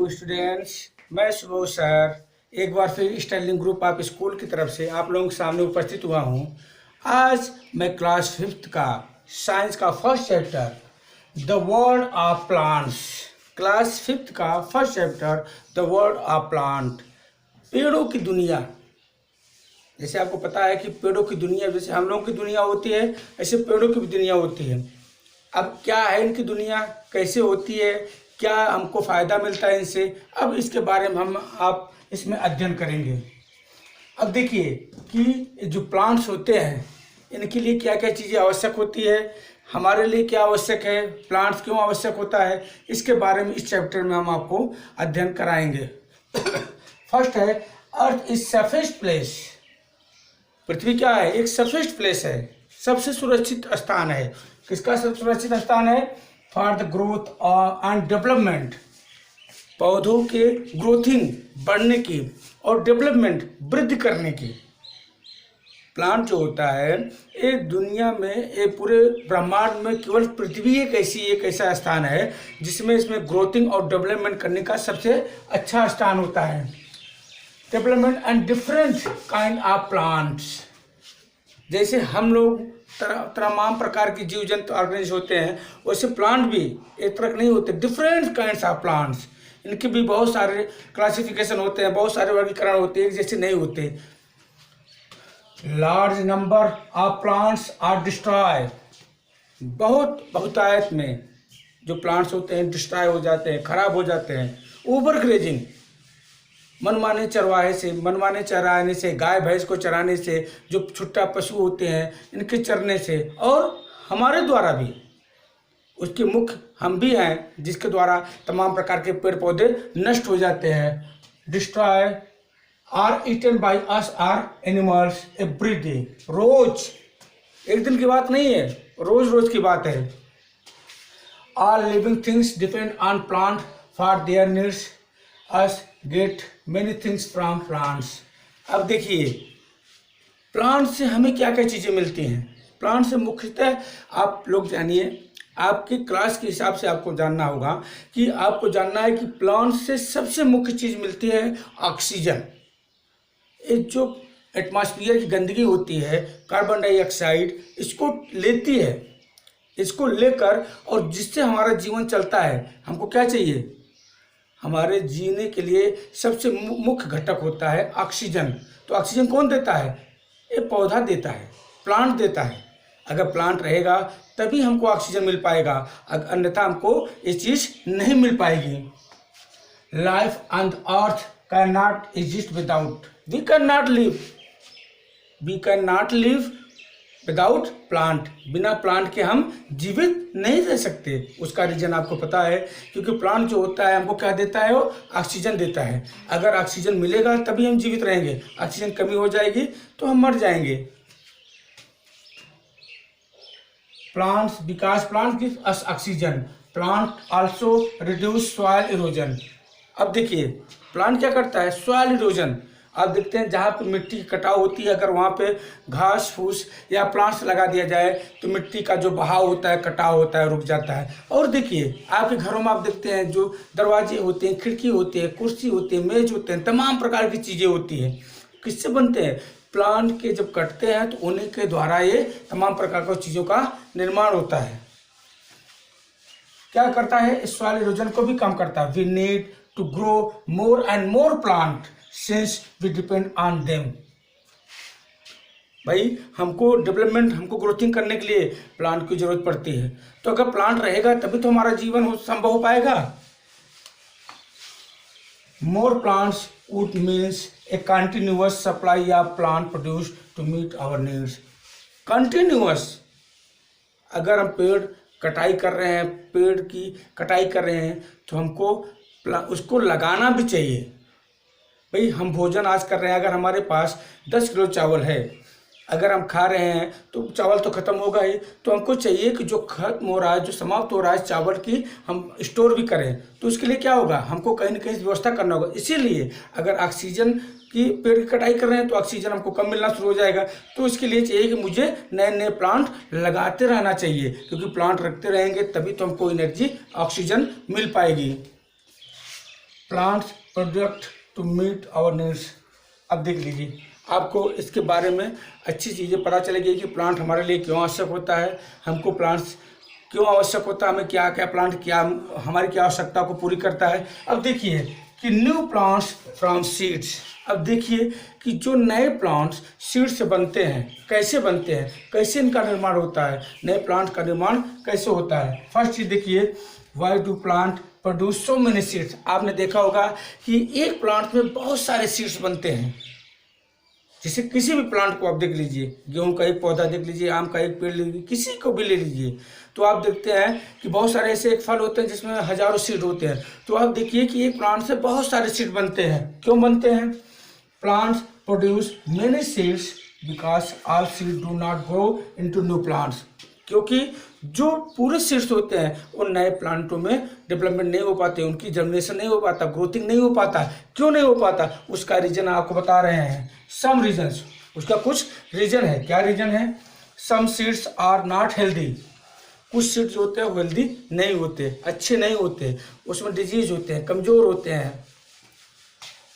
Students. मैं शुभ sir एक बार फिर स्टाइलिंग ग्रुप ऑफ स्कूल की तरफ से आप लोगों के सामने उपस्थित हुआ हूँ। आज मैं क्लास 5th का साइंस का first chapter the world of plants, class 5th का first chapter the world of plant, पेड़ों की दुनिया। जैसे आपको पता है कि पेड़ों की दुनिया, जैसे हम लोगों की दुनिया होती है ऐसे पेड़ों की भी दुनिया होती है। अब क्या है इनकी दुनिया, कैसे होती है, क्या हमको फ़ायदा मिलता है इनसे, अब इसके बारे में आप इसमें अध्ययन करेंगे। अब देखिए कि जो प्लांट्स होते हैं इनके लिए क्या क्या चीज़ें आवश्यक होती है, हमारे लिए क्या आवश्यक है, प्लांट्स क्यों आवश्यक होता है, इसके बारे में इस चैप्टर में हम आपको अध्ययन कराएंगे। फर्स्ट है अर्थ इज सेफेस्ट प्लेस। पृथ्वी क्या है? एक सेफेस्ट प्लेस है, सबसे सुरक्षित स्थान है। किसका सबसे सुरक्षित स्थान है? For the growth and development, पौधों के ग्रोथिंग, बढ़ने की, और डेवलपमेंट, वृद्धि करने की। प्लांट जो होता है ये दुनिया में, ये पूरे ब्रह्मांड में केवल पृथ्वी एक ऐसा स्थान है जिसमें इसमें ग्रोथिंग और डेवलपमेंट करने का सबसे अच्छा स्थान होता है। Development and different kind of plants, जैसे हम लोग तमाम प्रकार की जीव जंतु ऑर्गेनिज होते हैं, वैसे प्लांट भी एक तरह नहीं होते, डिफरेंट काइंड्स ऑफ प्लांट्स। इनके भी बहुत सारे क्लासिफिकेशन होते हैं, बहुत सारे वर्गीकरण होते हैं, एक जैसे नहीं होते। Large number of plants are destroy, बहुतायत में जो प्लांट्स होते हैं डिस्ट्रॉय हो जाते हैं, खराब हो जाते हैं। ओवर ग्रेजिंग, मनमाने चरवाहे से, मनमाने चराने से, गाय भैंस को चराने से, जो छुट्टा पशु होते हैं इनके चरने से, और हमारे द्वारा भी, उसके मुख्य हम भी हैं जिसके द्वारा तमाम प्रकार के पेड़ पौधे नष्ट हो जाते हैं। Destroy are eaten by us or animals every day, रोज, एक दिन की बात नहीं है, रोज रोज की बात है। All living things depend on plant for their needs, us gate many things from plants. अब देखिए प्लांट से हमें क्या क्या चीज़ें मिलती हैं। प्लांट से मुख्यतः आप लोग जानिए, आपकी क्लास के हिसाब से आपको जानना होगा कि आपको जानना है कि प्लांट से सबसे मुख्य चीज़ मिलती है ऑक्सीजन। ये जो एटमॉस्फेयर की गंदगी होती है, कार्बन डाइऑक्साइड, इसको लेती है, इसको लेकर, और जिससे हमारा जीवन चलता है। हमको क्या चाहिए? हमारे जीने के लिए सबसे मुख्य घटक होता है ऑक्सीजन। तो ऑक्सीजन कौन देता है? ये पौधा देता है, प्लांट देता है। अगर प्लांट रहेगा तभी हमको ऑक्सीजन मिल पाएगा, अन्यथा हमको ये चीज़ नहीं मिल पाएगी। Life on the earth can not exist without, we can not live without plant, बिना प्लांट के हम जीवित नहीं रह सकते। उसका रीजन आपको पता है, क्योंकि प्लांट जो होता है हमको क्या देता है? वो ऑक्सीजन देता है। अगर ऑक्सीजन मिलेगा तभी हम जीवित रहेंगे, ऑक्सीजन कमी हो जाएगी तो हम मर जाएंगे। Plants, because plant give us oxygen, plant also reduce soil erosion. अब देखिए प्लांट क्या करता है? Soil erosion. आप देखते हैं जहाँ पे मिट्टी की कटाव होती है, अगर वहाँ पे घास फूस या प्लांट्स लगा दिया जाए तो मिट्टी का जो बहाव होता है, कटाव होता है, रुक जाता है। और देखिए आपके घरों में आप देखते हैं जो दरवाजे होते हैं, खिड़की होती है, कुर्सी होती है, मेज होते हैं, तमाम प्रकार की चीज़ें होती हैं, किससे बनते हैं? प्लांट के जब कटते हैं तो उन्हीं के द्वारा ये तमाम प्रकार की चीज़ों का निर्माण होता है। क्या करता है? सॉइल इरोजन को भी कम करता है। We need to grow more and more plant since we depend on them। भाई हमको डेवलपमेंट, हमको ग्रोथिंग करने के लिए प्लांट की जरूरत पड़ती है। तो अगर प्लांट रहेगा तभी तो हमारा जीवन संभव हो पाएगा। More plants would means a continuous supply of plant produce to meet our needs. Continuous, अगर हम पेड़ कटाई कर रहे हैं, पेड़ की कटाई कर रहे हैं तो हमको उसको लगाना भी चाहिए। भाई हम भोजन आज कर रहे हैं, अगर हमारे पास 10 किलो चावल है, अगर हम खा रहे हैं तो चावल तो ख़त्म होगा ही, तो हमको चाहिए कि जो खत्म हो रहा है, जो समाप्त हो रहा है चावल की, हम स्टोर भी करें। तो उसके लिए क्या होगा? हमको कहीं ना कहीं व्यवस्था करना होगा। इसीलिए अगर ऑक्सीजन की, पेड़ की कटाई कर रहे हैं तो ऑक्सीजन हमको कम मिलना शुरू हो जाएगा। तो इसके लिए चाहिए कि मुझे नए नए प्लांट लगाते रहना चाहिए, क्योंकि प्लांट रखते रहेंगे तभी तो हमको एनर्जी, ऑक्सीजन मिल पाएगी। Plants product to meet our needs. अब देख लीजिए, आपको इसके बारे में अच्छी चीज़ें पता चलेगी कि प्लांट हमारे लिए क्यों आवश्यक होता है, हमको प्लांट्स क्यों आवश्यक होता है, हमें क्या क्या प्लांट क्या हमारी क्या आवश्यकता को पूरी करता है। अब देखिए कि न्यू प्लांट्स फ्रॉम सीड्स। अब देखिए कि जो नए प्लांट्स सीड से बनते हैं, कैसे बनते हैं, कैसे इनका निर्माण होता है, नए प्लांट का निर्माण कैसे होता है। फर्स्ट चीज देखिए, why do plant produce so many seeds. आपने देखा होगा कि एक प्लांट में बहुत सारे सीड्स बनते हैं। जैसे किसी भी प्लांट को आप देख लीजिए, गेहूं का एक पौधा देख लीजिए, आम का एक पेड़ ले लीजिए, किसी को भी ले लीजिए, तो आप देखते हैं कि बहुत सारे ऐसे एक फल होते हैं जिसमें हजारों सीड होते हैं। तो आप देखिए कि एक प्लांट से बहुत सारे सीड बनते हैं। क्यों बनते हैं? Plants produce many seeds because all seed do not grow into new plants. क्योंकि जो पूरे सीड्स होते हैं उन नए प्लांटों में डेवलपमेंट नहीं हो पाते, उनकी जर्मिनेशन नहीं हो पाता, ग्रोथिंग नहीं हो पाता। क्यों नहीं हो पाता? उसका रीजन आपको बता रहे हैं, सम रीजन्स। उसका कुछ रीजन है। क्या रीजन है? Some seeds are not healthy. कुछ सीड्स होते हैं हेल्दी नहीं होते, अच्छे नहीं होते, उसमें डिजीज होते हैं, कमजोर होते हैं।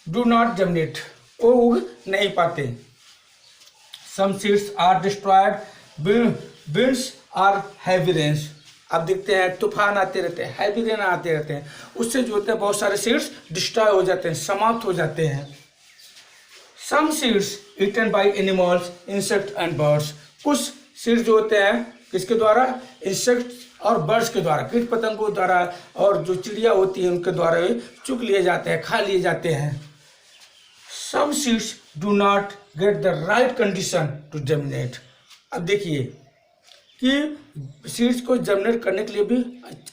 डू नॉट जर्मिनेट, वो उग नहीं पाते। Some seeds are destroyed, winds are heavy rains. अब देखते हैं तूफान आते रहते हैं, हैवी रेन आते रहते हैं, उससे जो होते हैं बहुत सारे सीड्स डिस्ट्रॉय हो जाते हैं, समाप्त हो जाते हैं। Some seeds eaten by animals, insect and birds. कुछ सीड्स जो होते हैं किसके द्वारा? इंसेक्ट और बर्ड्स के द्वारा, कीट पतंगों द्वारा, और जो चिड़िया होती है उनके द्वारा चुग लिए जाते हैं, खा लिए जाते हैं। Some seeds do not get the right condition to germinate. अब देखिए कि सीड्स को जर्मिनेट करने के लिए भी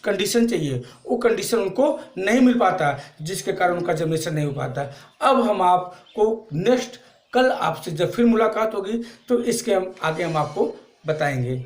कंडीशन चाहिए, वो कंडीशन उनको नहीं मिल पाता, जिसके कारण उनका जर्मिनेशन नहीं हो पाता। अब हम आपको नेक्स्ट कल आपसे जब फिर मुलाकात होगी तो इसके आगे हम आपको बताएंगे।